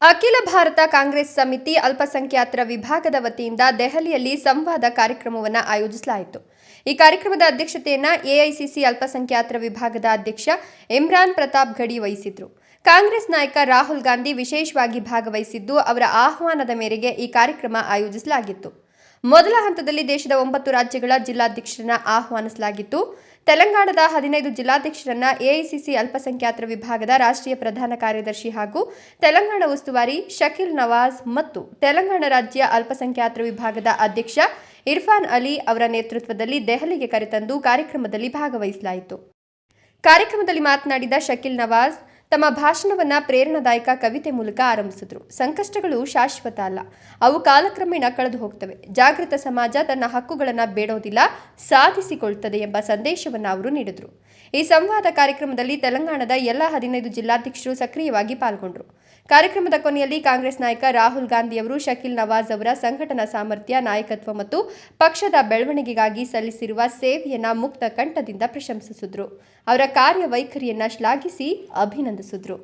ಅಖಿಲ ಭಾರತ ಕಾಂಗ್ರೆಸ್ ಸಮಿತಿ ಅಲ್ಪಸಂಖ್ಯಾತರ ವಿಭಾಗದ ವತಿಯಿಂದ ದೆಹಲಿಯಲ್ಲಿ ಸಂವಾದ ಕಾರ್ಯಕ್ರಮವನ್ನು ಆಯೋಜಿಸಲಾಯಿತು. ಈ ಕಾರ್ಯಕ್ರಮದ ಅಧ್ಯಕ್ಷತೆಯನ್ನು ಎಐಸಿಸಿ ಅಲ್ಪಸಂಖ್ಯಾತರ ವಿಭಾಗದ ಅಧ್ಯಕ್ಷ ಇಮ್ರಾನ್ ಪ್ರತಾಪ್ ಗಡಿ ವಹಿಸಿದ್ರು. ಕಾಂಗ್ರೆಸ್ ನಾಯಕ ರಾಹುಲ್ ಗಾಂಧಿ ವಿಶೇಷವಾಗಿ ಭಾಗವಹಿಸಿದ್ದು, ಅವರ ಆಹ್ವಾನದ ಮೇರೆಗೆ ಈ ಕಾರ್ಯಕ್ರಮ ಆಯೋಜಿಸಲಾಗಿತ್ತು. ಮೊದಲ ಹಂತದಲ್ಲಿ ದೇಶದ 9 ರಾಜ್ಯಗಳ ಜಿಲ್ಲಾಧ್ಯಕ್ಷರನ್ನ ಆಹ್ವಾನಿಸಲಾಗಿತ್ತು. ತೆಲಂಗಾಣದ 15 ಜಿಲ್ಲಾಧ್ಯಕ್ಷರನ್ನ ಎಐಸಿಸಿ ಅಲ್ಪಸಂಖ್ಯಾತರ ವಿಭಾಗದ ರಾಷ್ಟ್ರೀಯ ಪ್ರಧಾನ ಕಾರ್ಯದರ್ಶಿ ಹಾಗೂ ತೆಲಂಗಾಣ ಉಸ್ತುವಾರಿ ಶಕೀಲ್ ನವಾಜ್ ಮತ್ತು ತೆಲಂಗಾಣ ರಾಜ್ಯ ಅಲ್ಪಸಂಖ್ಯಾತರ ವಿಭಾಗದ ಅಧ್ಯಕ್ಷ ಇರ್ಫಾನ್ ಅಲಿ ಅವರ ನೇತೃತ್ವದಲ್ಲಿ ದೆಹಲಿಗೆ ಕರೆತಂದು ಕಾರ್ಯಕ್ರಮದಲ್ಲಿ ಭಾಗವಹಿಸಲಾಯಿತು. ಕಾರ್ಯಕ್ರಮದಲ್ಲಿ ಮಾತನಾಡಿದ ಶಕೀಲ್ ನವಾಜ್ ತಮ್ಮ ಭಾಷಣವನ್ನು ಪ್ರೇರಣಾದಾಯಕ ಕವಿತೆ ಮೂಲಕ ಆರಂಭಿಸಿದರು. ಸಂಕಷ್ಟಗಳು ಶಾಶ್ವತ ಅಲ್ಲ, ಅವು ಕಾಲಕ್ರಮೇಣ ಕಳೆದು ಹೋಗ್ತವೆ. ಜಾಗೃತ ಸಮಾಜ ತನ್ನ ಹಕ್ಕುಗಳನ್ನು ಬೇಡೋದಿಲ್ಲ, ಸಾಧಿಸಿಕೊಳ್ತದೆ ಎಂಬ ಸಂದೇಶವನ್ನು ಅವರು ನೀಡಿದರು. ಈ ಸಂವಾದ ಕಾರ್ಯಕ್ರಮದಲ್ಲಿ ತೆಲಂಗಾಣದ ಎಲ್ಲ 15 ಜಿಲ್ಲಾಧ್ಯಕ್ಷರು ಸಕ್ರಿಯವಾಗಿ ಪಾಲ್ಗೊಂಡರು. ಕಾರ್ಯಕ್ರಮದ ಕೊನೆಯಲ್ಲಿ ಕಾಂಗ್ರೆಸ್ ನಾಯಕ ರಾಹುಲ್ ಗಾಂಧಿ ಅವರು ಶಕೀಲ್ ನವಾಜ್ ಅವರ ಸಂಘಟನಾ ಸಾಮರ್ಥ್ಯ, ನಾಯಕತ್ವ ಮತ್ತು ಪಕ್ಷದ ಬೆಳವಣಿಗೆಗಾಗಿ ಸಲ್ಲಿಸಿರುವ ಸೇವೆಯನ್ನು ಮುಕ್ತ ಕಂಠದಿಂದ ಪ್ರಶಂಸಿಸಿದರು. ಅವರ ಕಾರ್ಯವೈಖರಿಯನ್ನು ಶ್ಲಾಘಿಸಿ ಅಭಿನಂದಿಸಿದರು.